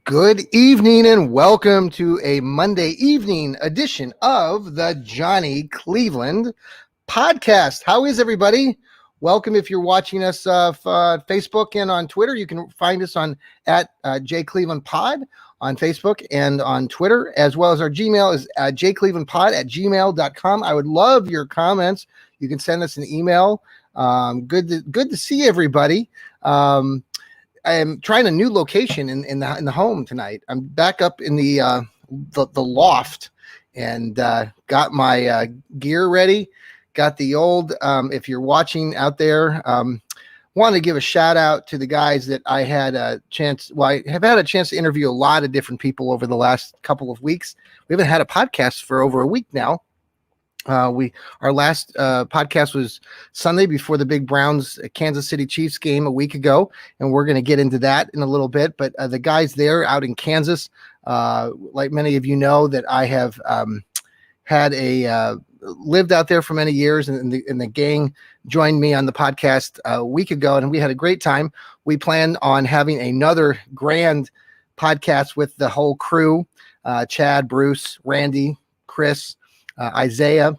Good evening and welcome to a Monday evening edition of the Johnny Cleveland podcast. How is everybody? Welcome. If you're watching us Facebook and on Twitter, you can find us on at jclevelandpod on Facebook and on Twitter, as well as our Gmail is jclevelandpod@gmail.com. I would love your comments. You can send us an email. Good to see everybody. I am trying a new location in the home tonight. I'm back up in the loft and got my gear ready. Got the old. If you're watching out there, wanted to give a shout out to the guys that I had a chance. Well, I have had a chance to interview a lot of different people over the last couple of weeks. We haven't had a podcast for over a week now. Our last podcast was Sunday before the big Browns Kansas City Chiefs game a week ago, and we're going to get into that in a little bit. But the guys there out in Kansas, like many of you know, that I have had lived out there for many years, and the gang joined me on the podcast a week ago, and we had a great time. We plan on having another grand podcast with the whole crew: Chad, Bruce, Randy, Chris. Isaiah,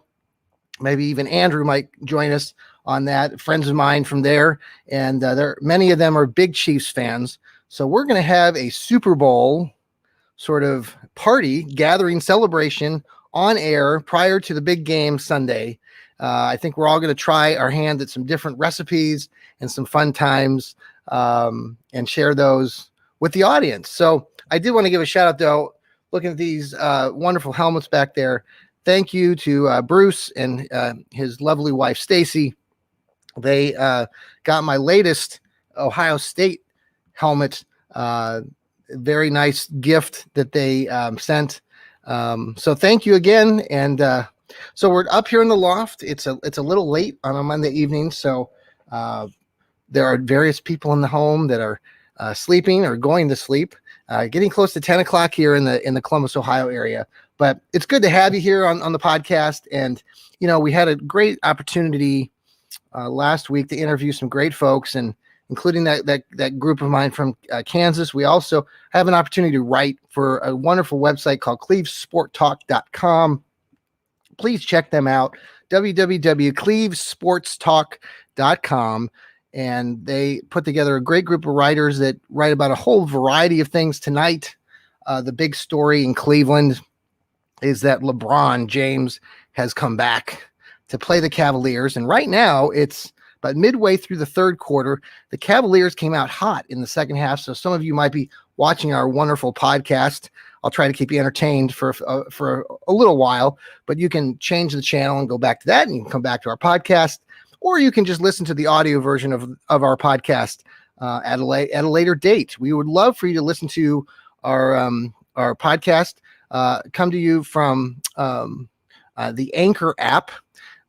maybe even Andrew might join us on that. Friends of mine from there, and many of them are big Chiefs fans. So we're going to have a Super Bowl sort of party, gathering, celebration on air prior to the big game Sunday. I think we're all going to try our hand at some different recipes and some fun times, and share those with the audience. So I did want to give a shout out, though, looking at these wonderful helmets back there. Thank you to Bruce and his lovely wife, Stacy. They got my latest Ohio State helmet. Very nice gift that they sent. So thank you again. And so we're up here in the loft. It's a little late on a Monday evening. So there are various people in the home that are sleeping or going to sleep. Getting close to 10 o'clock here in the Columbus, Ohio area. But it's good to have you here on the podcast. And, you know, we had a great opportunity last week to interview some great folks, and including that group of mine from Kansas. We also have an opportunity to write for a wonderful website called clevesporttalk.com. Please check them out, www.clevesportstalk.com. And they put together a great group of writers that write about a whole variety of things. Tonight, the big story in Cleveland is that LeBron James has come back to play the Cavaliers. And right now, it's about midway through the third quarter. The Cavaliers came out hot in the second half. So some of you might be watching our wonderful podcast. I'll try to keep you entertained for a little while, but you can change the channel and go back to that, and you can come back to our podcast. Or you can just listen to the audio version of our podcast at a later date. We would love for you to listen to our podcast come to you from the Anchor app.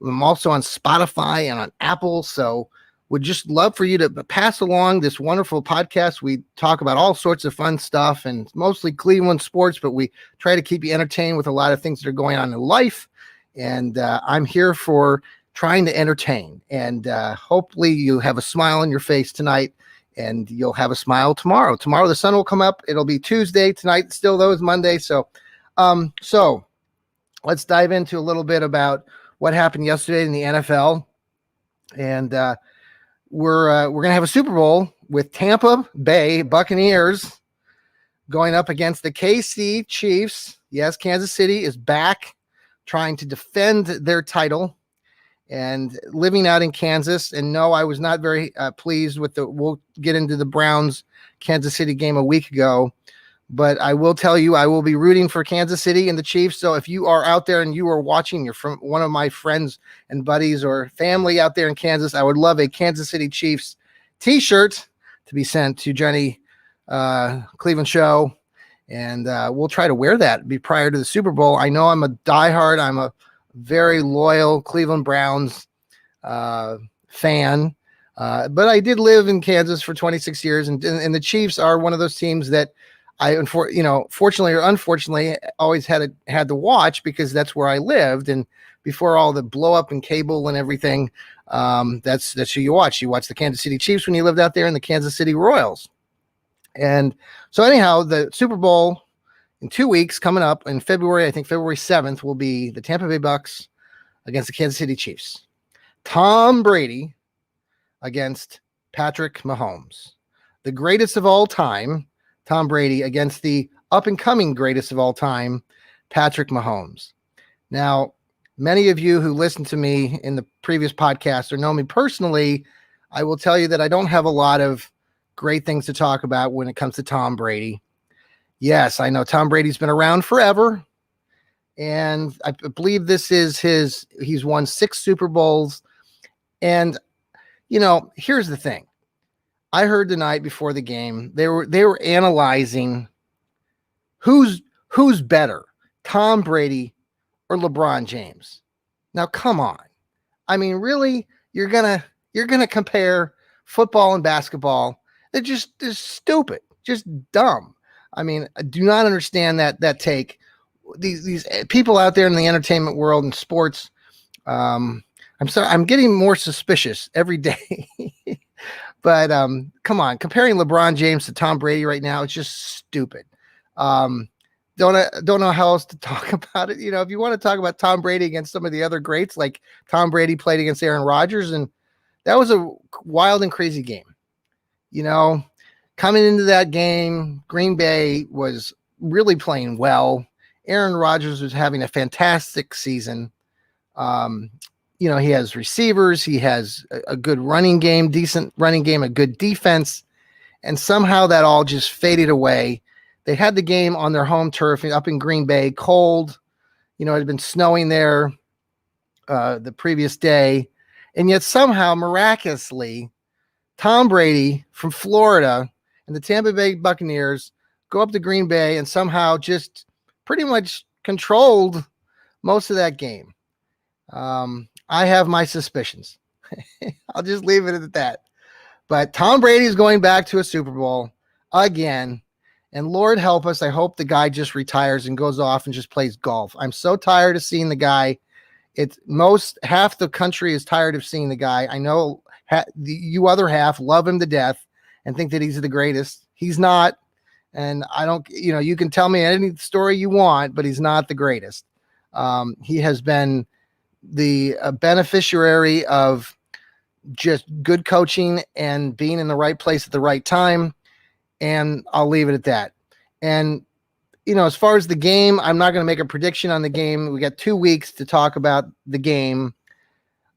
I'm also on Spotify and on Apple. So would just love for you to pass along this wonderful podcast. We talk about all sorts of fun stuff and mostly Cleveland sports, but we try to keep you entertained with a lot of things that are going on in life. And I'm here for trying to entertain, and hopefully you have a smile on your face tonight, and you'll have a smile tomorrow. Tomorrow the sun will come up. It'll be Tuesday. Tonight still, though, is Monday. So let's dive into a little bit about what happened yesterday in the NFL. And we're going to have a Super Bowl with Tampa Bay Buccaneers going up against the KC Chiefs. Yes, Kansas City is back trying to defend their title and living out in Kansas. And no, I was not very pleased with we'll get into the Browns Kansas City game a week ago, but I will tell you, I will be rooting for Kansas City and the Chiefs. So if you are out there and you are watching, you're from one of my friends and buddies or family out there in Kansas, I would love a Kansas City Chiefs t-shirt to be sent to Johnny Cleveland Show. And we'll try to wear that prior to the Super Bowl. I know I'm a diehard. I'm a very loyal Cleveland Browns fan. But I did live in Kansas for 26 years, and the Chiefs are one of those teams that fortunately or unfortunately, always had to watch because that's where I lived. And before all the blow up in cable and everything, that's who you watch. You watch the Kansas City Chiefs when you lived out there, and the Kansas City Royals. And so anyhow, the Super Bowl in 2 weeks coming up in February, I think February 7th, will be the Tampa Bay Bucks against the Kansas City Chiefs. Tom Brady against Patrick Mahomes. The greatest of all time, Tom Brady, against the up-and-coming greatest of all time, Patrick Mahomes. Now, many of you who listened to me in the previous podcast or know me personally, I will tell you that I don't have a lot of great things to talk about when it comes to Tom Brady. Yes, I know Tom Brady's been around forever, and I believe this is he's won 6 Super Bowls. And, here's the thing. I heard the night before the game, they were analyzing who's better, Tom Brady or LeBron James. Now, come on. I mean, really, you're gonna compare football and basketball? They're stupid, just dumb. I mean, I do not understand that take. These people out there in the entertainment world and sports. I'm sorry, I'm getting more suspicious every day. But come on, comparing LeBron James to Tom Brady right now, it's just stupid. Don't know how else to talk about it. If you want to talk about Tom Brady against some of the other greats, like Tom Brady played against Aaron Rodgers, and that was a wild and crazy game. Coming into that game, Green Bay was really playing well. Aaron Rodgers was having a fantastic season. He has receivers, he has a good running game, decent running game, a good defense, and somehow that all just faded away. They had the game on their home turf up in Green Bay, cold. It had been snowing there the previous day. And yet somehow, miraculously, Tom Brady from Florida and the Tampa Bay Buccaneers go up to Green Bay and somehow just pretty much controlled most of that game. I have my suspicions. I'll just leave it at that. But Tom Brady is going back to a Super Bowl again. And Lord help us, I hope the guy just retires and goes off and just plays golf. I'm so tired of seeing the guy. Half the country is tired of seeing the guy. I know you other half love him to death and think that he's the greatest. He's not. And I don't, you can tell me any story you want, but he's not the greatest. He has been the beneficiary of just good coaching and being in the right place at the right time. And I'll leave it at that. And, as far as the game, I'm not going to make a prediction on the game. We got 2 weeks to talk about the game.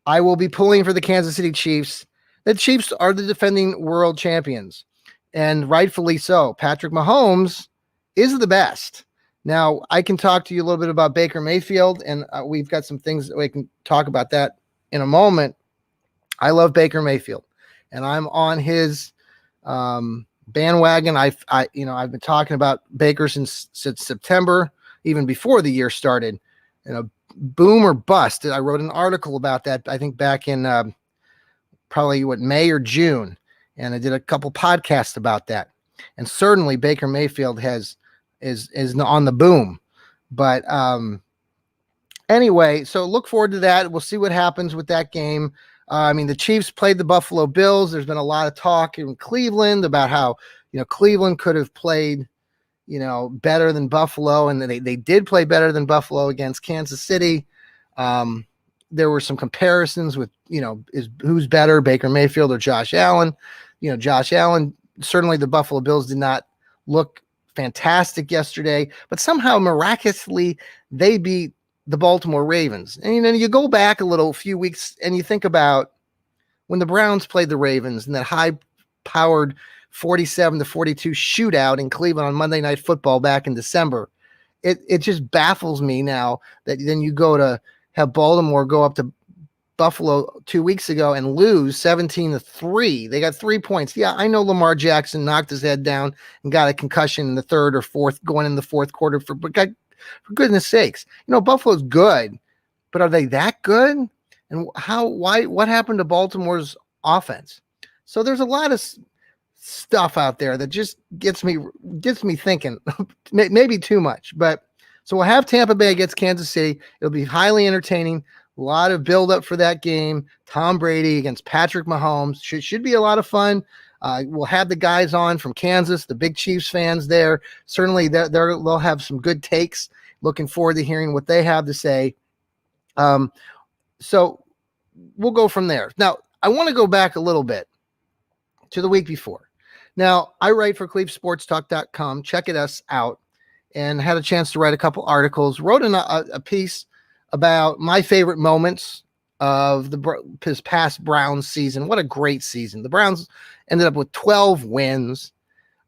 I will be pulling for the Kansas City Chiefs. The Chiefs are the defending world champions, and rightfully so. Patrick Mahomes is the best. Now, I can talk to you a little bit about Baker Mayfield, and we've got some things that we can talk about that in a moment. I love Baker Mayfield, and I'm on his bandwagon. I've been talking about Baker since September, even before the year started. Boom or bust. I wrote an article about that, I think back in probably May or June, and I did a couple podcasts about that. And certainly Baker Mayfield is on the boom. But anyway, so look forward to that. We'll see what happens with that game. The Chiefs played the Buffalo Bills. There's been a lot of talk in Cleveland about how, Cleveland could have played, better than Buffalo. And they did play better than Buffalo against Kansas City. There were some comparisons with, who's better, Baker Mayfield or Josh Allen. Josh Allen, certainly the Buffalo Bills did not look fantastic yesterday, but somehow miraculously they beat the Baltimore Ravens. And you go back a few weeks and you think about when the Browns played the Ravens in that high-powered 47-42 shootout in Cleveland on Monday Night Football back in December. It just baffles me now that then you go to have Baltimore go up to Buffalo 2 weeks ago and lose 17-3. They got 3 points. Yeah, I know Lamar Jackson knocked his head down and got a concussion in the third or fourth, going in the fourth quarter. For goodness sakes, Buffalo's good, but are they that good? And what happened to Baltimore's offense? So there's a lot of stuff out there that just gets me thinking, maybe too much. But so we'll have Tampa Bay against Kansas City. It'll be highly entertaining. A lot of build up for that game. Tom Brady against Patrick Mahomes should be a lot of fun. We'll have the guys on from Kansas, the big Chiefs fans there. Certainly, they'll have some good takes. Looking forward to hearing what they have to say. So we'll go from there. Now, I want to go back a little bit to the week before. Now, I write for CleveSportsTalk.com. Check us out. And had a chance to write a couple articles. Wrote a piece about my favorite moments of his past Browns season. What a great season. The Browns ended up with 12 wins.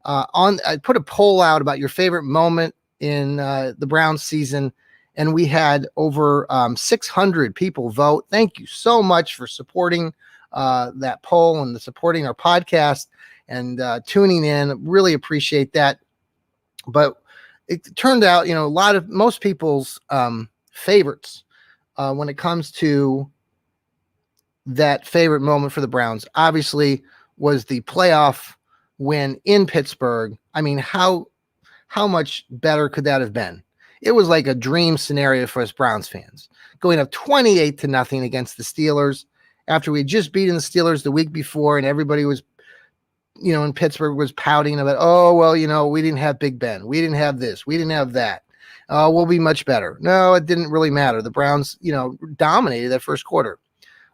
I put a poll out about your favorite moment in the Browns season, and we had over 600 people vote. Thank you so much for supporting that poll and supporting our podcast and tuning in. Really appreciate that. But it turned out, most people's favorites when it comes to that favorite moment for the Browns, obviously, was the playoff win in Pittsburgh. I mean, how much better could that have been? It was like a dream scenario for us Browns fans, going up 28-0 against the Steelers after we had just beaten the Steelers the week before, and everybody was, in Pittsburgh was pouting about, oh, well, we didn't have Big Ben. We didn't have this. We didn't have that. We'll be much better. No, it didn't really matter. The Browns, dominated that first quarter.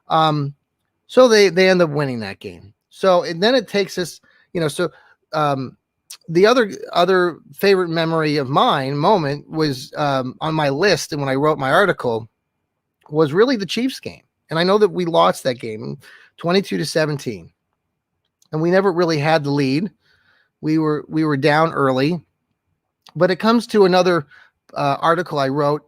So they end up winning that game. So, and then it takes us, the other favorite memory of mine moment was on my list, and when I wrote my article, was really the Chiefs game. And I know that we lost that game 22-17. And we never really had the lead. We were down early. But it comes to another article I wrote.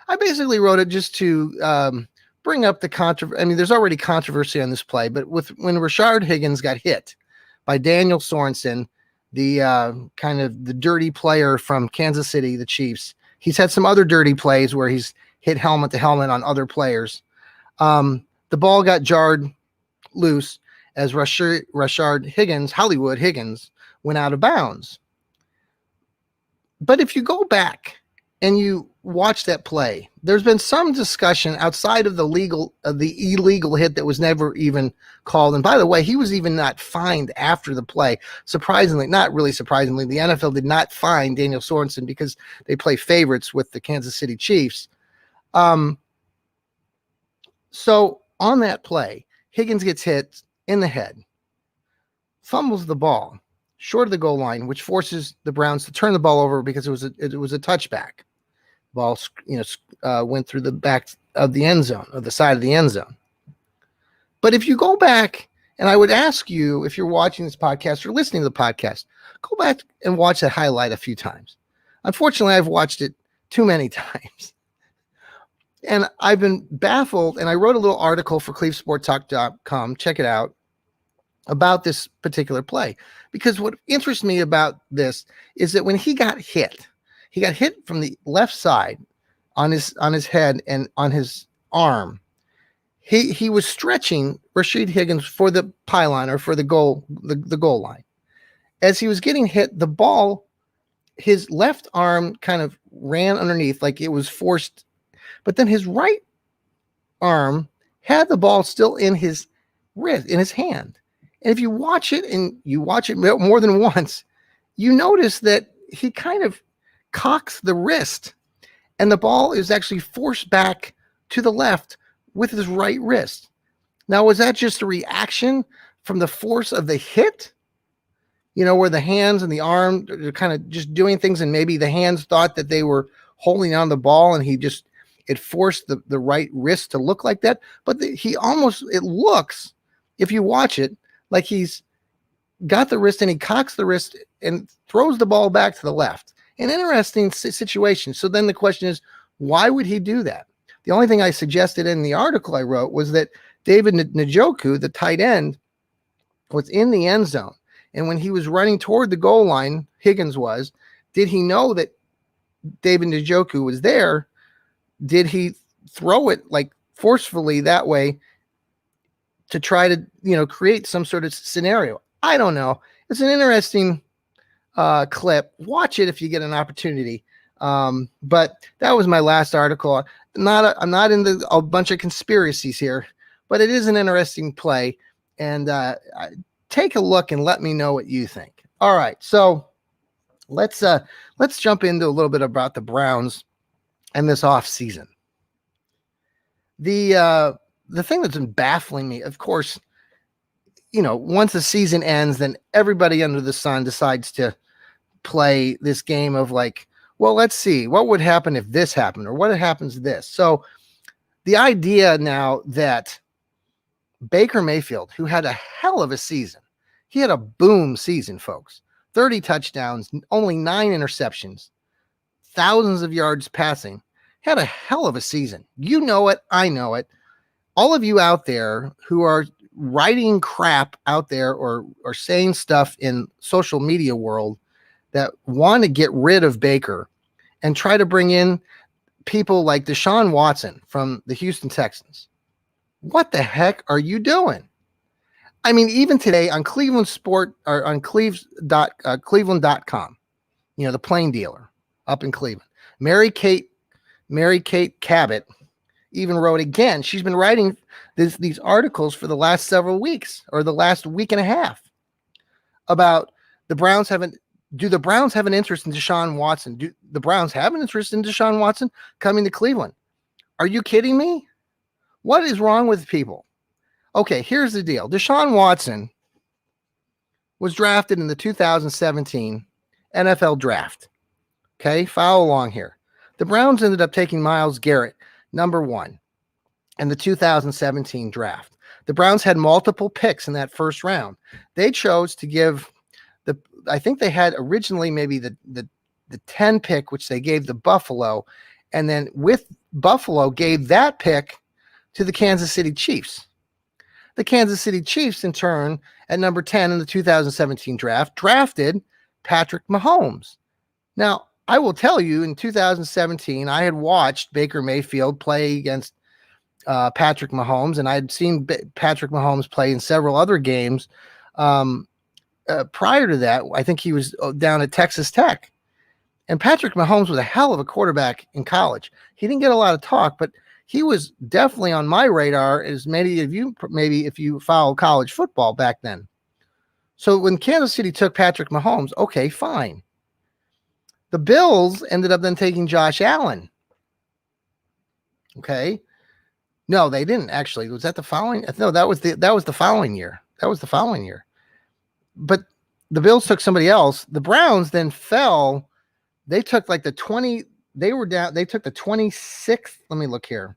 I basically wrote it just to bring up the controversy. I mean, there's already controversy on this play, but when Rashard Higgins got hit by Daniel Sorensen, the kind of the dirty player from Kansas City, the Chiefs. He's had some other dirty plays where he's hit helmet to helmet on other players. The ball got jarred loose as Rashard Higgins, Hollywood Higgins, went out of bounds. But if you go back and you watch that play, there's been some discussion outside of the illegal hit that was never even called. And by the way, he was even not fined after the play. Surprisingly, not really surprisingly, the NFL did not fine Daniel Sorensen because they play favorites with the Kansas City Chiefs. So on that play, Higgins gets hit in the head, fumbles the ball short of the goal line, which forces the Browns to turn the ball over because it was a touchback. Ball, went through the back of the end zone, or the side of the end zone. But if you go back, and I would ask you, if you're watching this podcast or listening to the podcast, go back and watch that highlight a few times. Unfortunately, I've watched it too many times. And I've been baffled, and I wrote a little article for CleveSportsTalk.com, check it out, about this particular play. Because what interests me about this is that when he got hit from the left side on his head and on his arm. He was stretching Rashard Higgins for the pylon, or for the goal line. As he was getting hit, the ball, his left arm kind of ran underneath like it was forced, but then his right arm had the ball still in his wrist, in his hand. And if you watch it, and you watch it more than once, you notice that he kind of cocks the wrist, and the ball is actually forced back to the left with his right wrist. Now, was that just a reaction from the force of the hit? Where the hands and the arm are kind of just doing things, and maybe the hands thought that they were holding on the ball, and it forced the right wrist to look like that. But it looks, if you watch it, like he's got the wrist and he cocks the wrist and throws the ball back to the left. An interesting situation. So then the question is, why would he do that? The only thing I suggested in the article I wrote was that David Njoku, the tight end, was in the end zone. And when he was running toward the goal line, Higgins was, did he know that David Njoku was there? Did he throw it like forcefully that way to try to, create some sort of scenario? I don't know. It's an interesting clip. Watch it if you get an opportunity. But that was my last article. I'm not into a bunch of conspiracies here, but it is an interesting play. And take a look and let me know what you think. All right, so let's jump into a little bit about the Browns and this off season. The thing that's been baffling me, of course, once the season ends, then everybody under the sun decides to play this game of like, well, let's see what would happen if this happened or what happens to this. So the idea now that Baker Mayfield, who had a hell of a season, he had a boom season, folks, 30 touchdowns, only 9 interceptions, thousands of yards passing, had a hell of a season. You know it. I know it. All of you out there who are writing crap out there or saying stuff in social media world that want to get rid of Baker and try to bring in people like Deshaun Watson from the Houston Texans. What the heck are you doing? I mean, even today on Cleveland Sport or on Cleveland.com, the Plain Dealer up in Cleveland, Mary Kate Cabot even wrote again. She's been writing these articles for the last several weeks or the last week and a half about the Browns do the Browns have an interest in Deshaun Watson? Do the Browns have an interest in Deshaun Watson coming to Cleveland? Are you kidding me? What is wrong with people? Okay, here's the deal. Deshaun Watson was drafted in the 2017 NFL draft. Okay, follow along here. The Browns ended up taking Myles Garrett, number 1, in the 2017 draft. The Browns had multiple picks in that first round. They chose to give I think they had originally maybe the 10 pick, which they gave the Buffalo, and then with Buffalo gave that pick to the Kansas City Chiefs. The Kansas City Chiefs, in turn, at number 10 in the 2017 draft, drafted Patrick Mahomes. Now, I will tell you, in 2017, I had watched Baker Mayfield play against Patrick Mahomes, and I had seen Patrick Mahomes play in several other games. Prior to that, I think he was down at Texas Tech. And Patrick Mahomes was a hell of a quarterback in college. He didn't get a lot of talk, but he was definitely on my radar, as many of you, maybe if you follow college football back then. So when Kansas City took Patrick Mahomes, okay, fine. The Bills ended up then taking Josh Allen. Okay. No, they didn't actually. Was that the following? No, that was the following year. That was the following year. But the Bills took somebody else. The Browns then fell. They took like the 20. They were down. They took the 26th. Let me look here.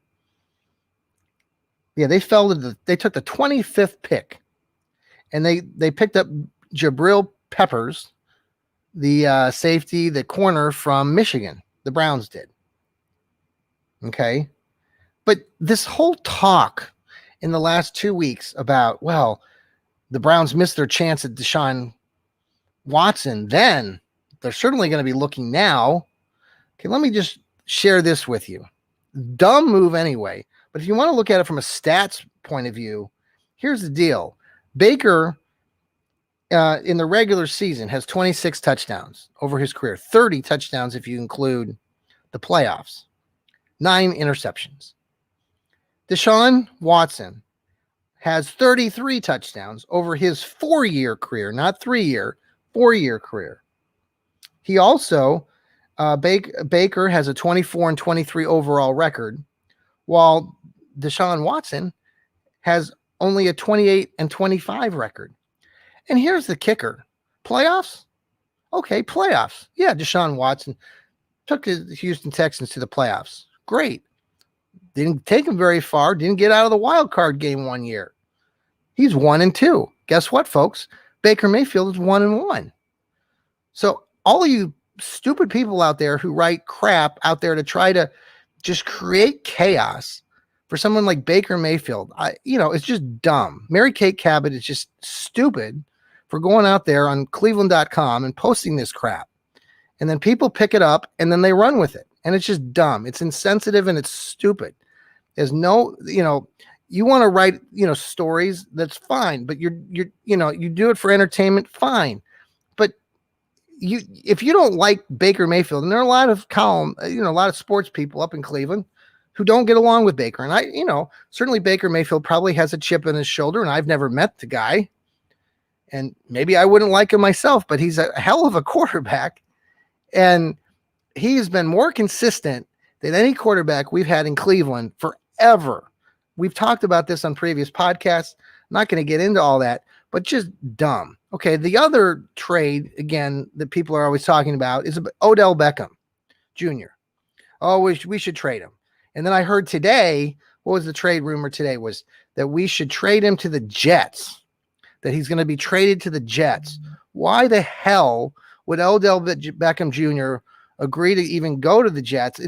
Yeah, they fell to they took the 25th pick, and they picked up Jabril Peppers, the safety, the corner from Michigan. The Browns did. Okay. But this whole talk in the last 2 weeks about, well, the Browns missed their chance at Deshaun Watson then. They're certainly going to be looking now. Okay, let me just share this with you. Dumb move anyway. But if you want to look at it from a stats point of view, here's the deal. Baker, in the regular season, has 26 touchdowns over his career. 30 touchdowns if you include the playoffs. 9 interceptions. Deshaun Watson has 33 touchdowns over his 4-year career, not 3-year, 4-year career. He also, Baker has a 24-23 overall record, while Deshaun Watson has only a 28-25 record. And here's the kicker. Playoffs? Okay, playoffs. Yeah, Deshaun Watson took the Houston Texans to the playoffs. Great. Didn't take him very far. Didn't get out of the wild card game one year. He's 1-2. Guess what, folks? Baker Mayfield is 1-1. So all of you stupid people out there who write crap out there to try to just create chaos for someone like Baker Mayfield, it's just dumb. Mary Kate Cabot is just stupid for going out there on Cleveland.com and posting this crap. And then people pick it up and then they run with it. And it's just dumb. It's insensitive and it's stupid. There's no, you want to write, stories, that's fine. But you do it for entertainment, fine. But if you don't like Baker Mayfield, and there are a lot of a lot of sports people up in Cleveland who don't get along with Baker. And certainly Baker Mayfield probably has a chip in his shoulder, and I've never met the guy. and maybe I wouldn't like him myself, but he's a hell of a quarterback. And he's been more consistent than any quarterback we've had in Cleveland forever. We've talked about this on previous podcasts. I'm not going to get into all that, but just dumb. Okay, the other trade, again, that people are always talking about is Odell Beckham Jr. Oh, we should trade him. And then I heard today, what was the trade rumor today? Was that we should trade him to the Jets, that he's going to be traded to the Jets. Why the hell would Odell Beckham Jr. agree to even go to the Jets?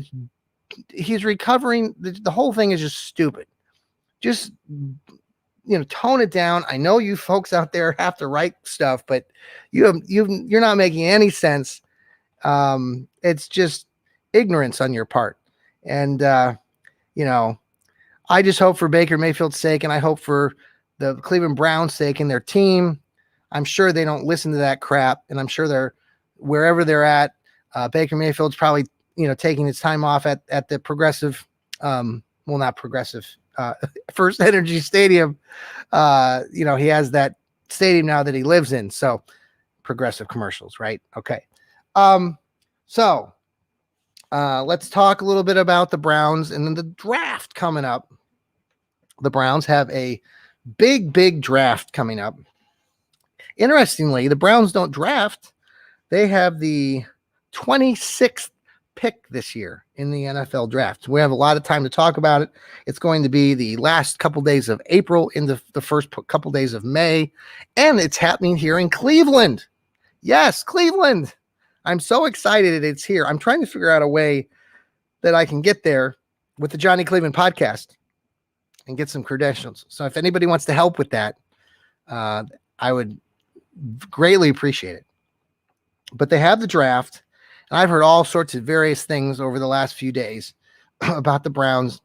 He's recovering. The whole thing is just stupid. Just, tone it down. I know you folks out there have to write stuff, but you're not making any sense. It's just ignorance on your part. And, I just hope for Baker Mayfield's sake, and I hope for the Cleveland Browns' sake and their team. I'm sure they don't listen to that crap, and I'm sure they're wherever they're at. Baker Mayfield's probably, taking his time off at the progressive, not progressive, First Energy Stadium. He has that stadium now that he lives in. So progressive commercials, right? Okay. So let's talk a little bit about the Browns and then the draft coming up. The Browns have a big draft coming up. Interestingly, the Browns don't draft. They have the 26th pick this year in the NFL draft. We have a lot of time to talk about it. It's going to be the last couple days of April into the first couple days of May, and it's happening here in Cleveland. Yes, Cleveland. I'm so excited it's here. I'm trying to figure out a way that I can get there with the Johnny Cleveland podcast and get some credentials. So if anybody wants to help with that, I would greatly appreciate it. But they have the draft, and I've heard all sorts of various things over the last few days about the Browns.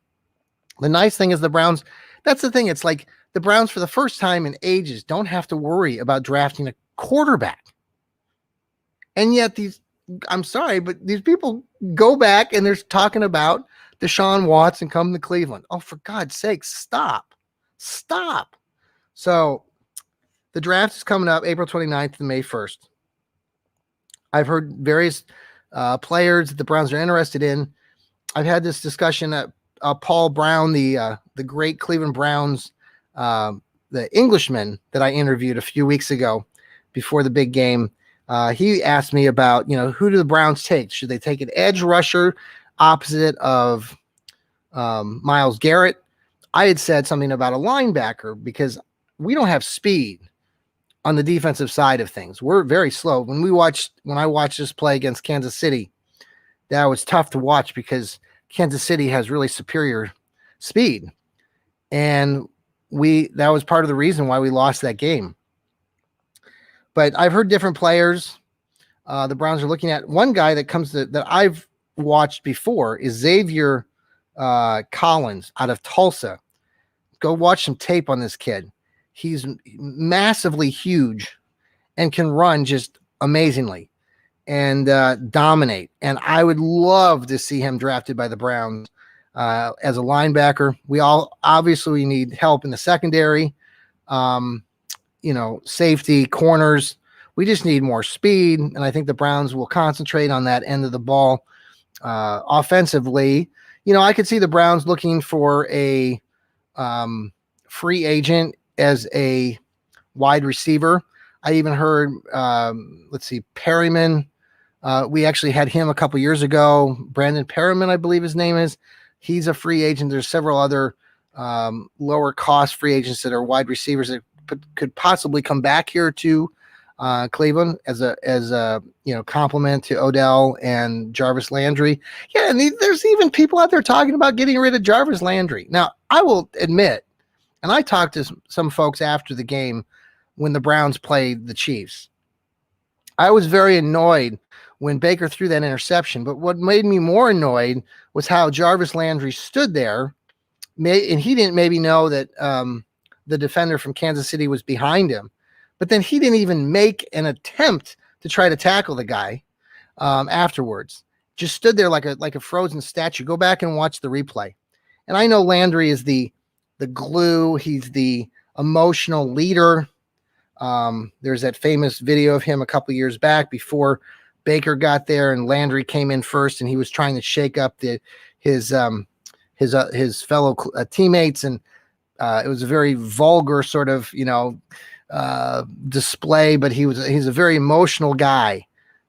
The nice thing is the Browns, that's the thing. It's like the Browns, for the first time in ages, don't have to worry about drafting a quarterback. And yet I'm sorry, but these people go back and they're talking about Deshaun Watson coming to Cleveland. Oh, for God's sake, stop. So the draft is coming up April 29th to May 1st. I've heard various players that the Browns are interested in. I've had this discussion at Paul Brown, the great Cleveland Browns, the Englishman that I interviewed a few weeks ago before the big game. He asked me about, who do the Browns take? Should they take an edge rusher opposite of Myles Garrett? I had said something about a linebacker because we don't have speed on the defensive side of things. We're very slow. When I watched this play against Kansas City, that was tough to watch because Kansas City has really superior speed. And that was part of the reason why we lost that game. But I've heard different players. The Browns are looking at one guy that I've watched before is Xavier Collins out of Tulsa. Go watch some tape on this kid. He's massively huge and can run just amazingly and dominate. And I would love to see him drafted by the Browns as a linebacker. We obviously need help in the secondary. Safety, corners. We just need more speed, and I think the Browns will concentrate on that end of the ball. Offensively, I could see the Browns looking for a free agent as a wide receiver. I even heard, Perryman. We actually had him a couple years ago. Brandon Perryman, I believe his name is. He's a free agent. There's several other lower cost free agents that are wide receivers that could possibly come back here to Cleveland as a compliment to Odell and Jarvis Landry. Yeah, and there's even people out there talking about getting rid of Jarvis Landry. Now, I will admit, and I talked to some folks after the game when the Browns played the Chiefs. I was very annoyed when Baker threw that interception, but what made me more annoyed was how Jarvis Landry stood there, and he didn't maybe know that the defender from Kansas City was behind him, but then he didn't even make an attempt to try to tackle the guy afterwards. Just stood there like a frozen statue. Go back and watch the replay. And I know Landry is the glue. He's the emotional leader. There's that famous video of him a couple years back before Baker got there, and Landry came in first, and he was trying to shake up his fellow teammates, and it was a very vulgar sort of display. But he's a very emotional guy,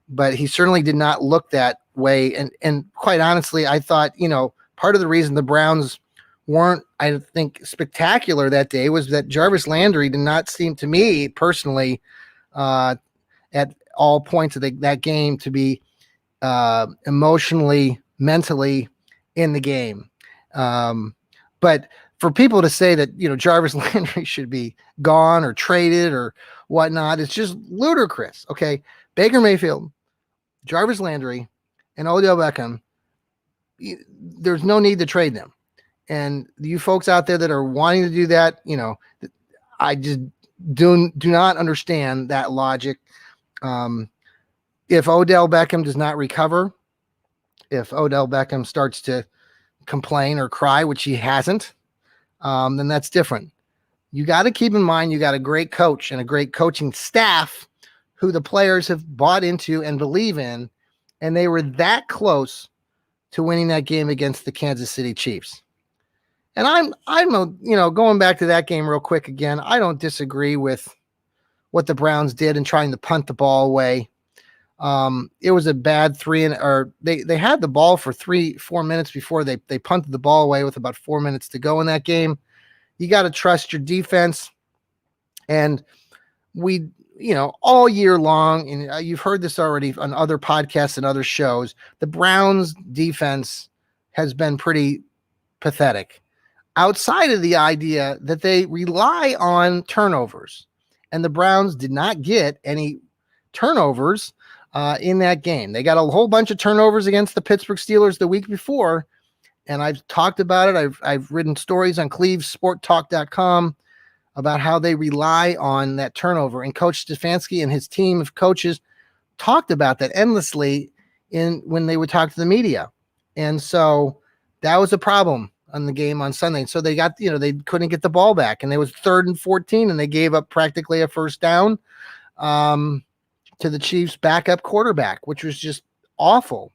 but he certainly did not look that way. And quite honestly, I thought part of the reason the Browns weren't, I think, spectacular that day was that Jarvis Landry did not seem to me personally at all points of that game to be emotionally, mentally in the game. But for people to say that, Jarvis Landry should be gone or traded or whatnot, it's just ludicrous. Okay. Baker Mayfield, Jarvis Landry, and Odell Beckham, there's no need to trade them. And you folks out there that are wanting to do that, I just do not understand that logic. If Odell Beckham does not recover, if Odell Beckham starts to complain or cry, which he hasn't, then that's different. You got to keep in mind, you got a great coach and a great coaching staff who the players have bought into and believe in, and they were that close to winning that game against the Kansas City Chiefs. And I'm going back to that game real quick again, I don't disagree with what the Browns did in trying to punt the ball away. It was a bad they had the ball for 3-4 minutes before they punted the ball away with about 4 minutes to go in that game. You got to trust your defense. And we, all year long, and you've heard this already on other podcasts and other shows, the Browns defense has been pretty pathetic outside of the idea that they rely on turnovers. And the Browns did not get any turnovers in that game. They got a whole bunch of turnovers against the Pittsburgh Steelers the week before, and I've talked about it. I've written stories on clevesporttalk.com about how they rely on that turnover, and Coach Stefanski and his team of coaches talked about that endlessly when they would talk to the media. And so that was a problem on the game on Sunday. And so they got, they couldn't get the ball back, and they was 3rd and 14, and they gave up practically a first down to the Chiefs' backup quarterback, which was just awful.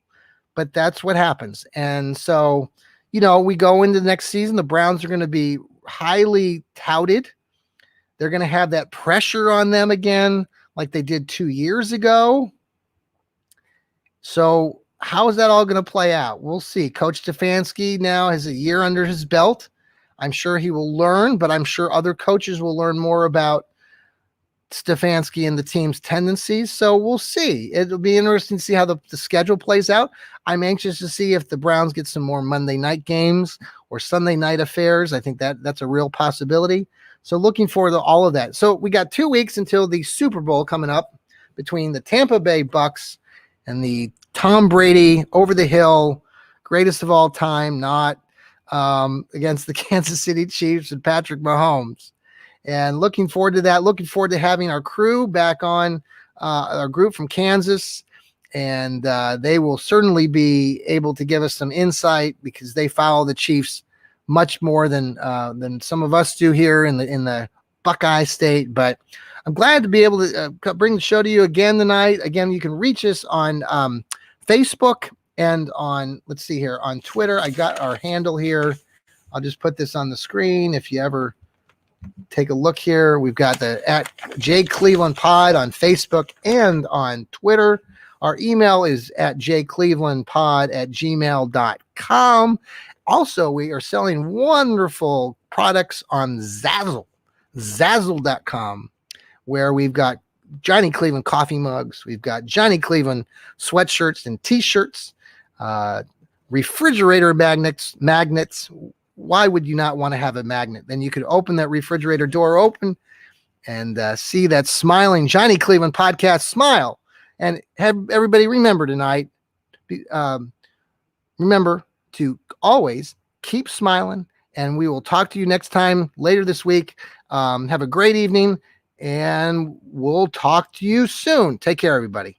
But that's what happens. And so, we go into the next season, the Browns are going to be highly touted. They're going to have that pressure on them again, like they did 2 years ago. So how is that all going to play out? We'll see. Coach Stefanski now has a year under his belt. I'm sure he will learn, but I'm sure other coaches will learn more about Stefanski and the team's tendencies. So we'll see. It'll be interesting to see how the schedule plays out. I'm anxious to see if the Browns get some more Monday night games or Sunday night affairs. I think that's a real possibility. So looking forward to all of that. So we got 2 weeks until the Super Bowl coming up between the Tampa Bay Bucks and the Tom Brady over the hill, greatest of all time, not against the Kansas City Chiefs and Patrick Mahomes. And looking forward to that. Looking forward to having our crew back on, our group from Kansas. And they will certainly be able to give us some insight because they follow the Chiefs much more than some of us do here in the Buckeye State. But I'm glad to be able to bring the show to you again tonight. Again, you can reach us on Facebook and on, let's see here, on Twitter. I got our handle here. I'll just put this on the screen if you ever take a look here. We've got the @JClevelandPod on Facebook and on Twitter. Our email is @jclevelandpod@gmail.com. Also, we are selling wonderful products on Zazzle.com, where we've got Johnny Cleveland coffee mugs. We've got Johnny Cleveland sweatshirts and t-shirts, refrigerator magnets. Why would you not want to have a magnet? Then you could open that refrigerator door open and see that smiling Johnny Cleveland podcast smile. And have everybody remember tonight, remember to always keep smiling. And we will talk to you next time later this week. Have a great evening, and we'll talk to you soon. Take care, everybody.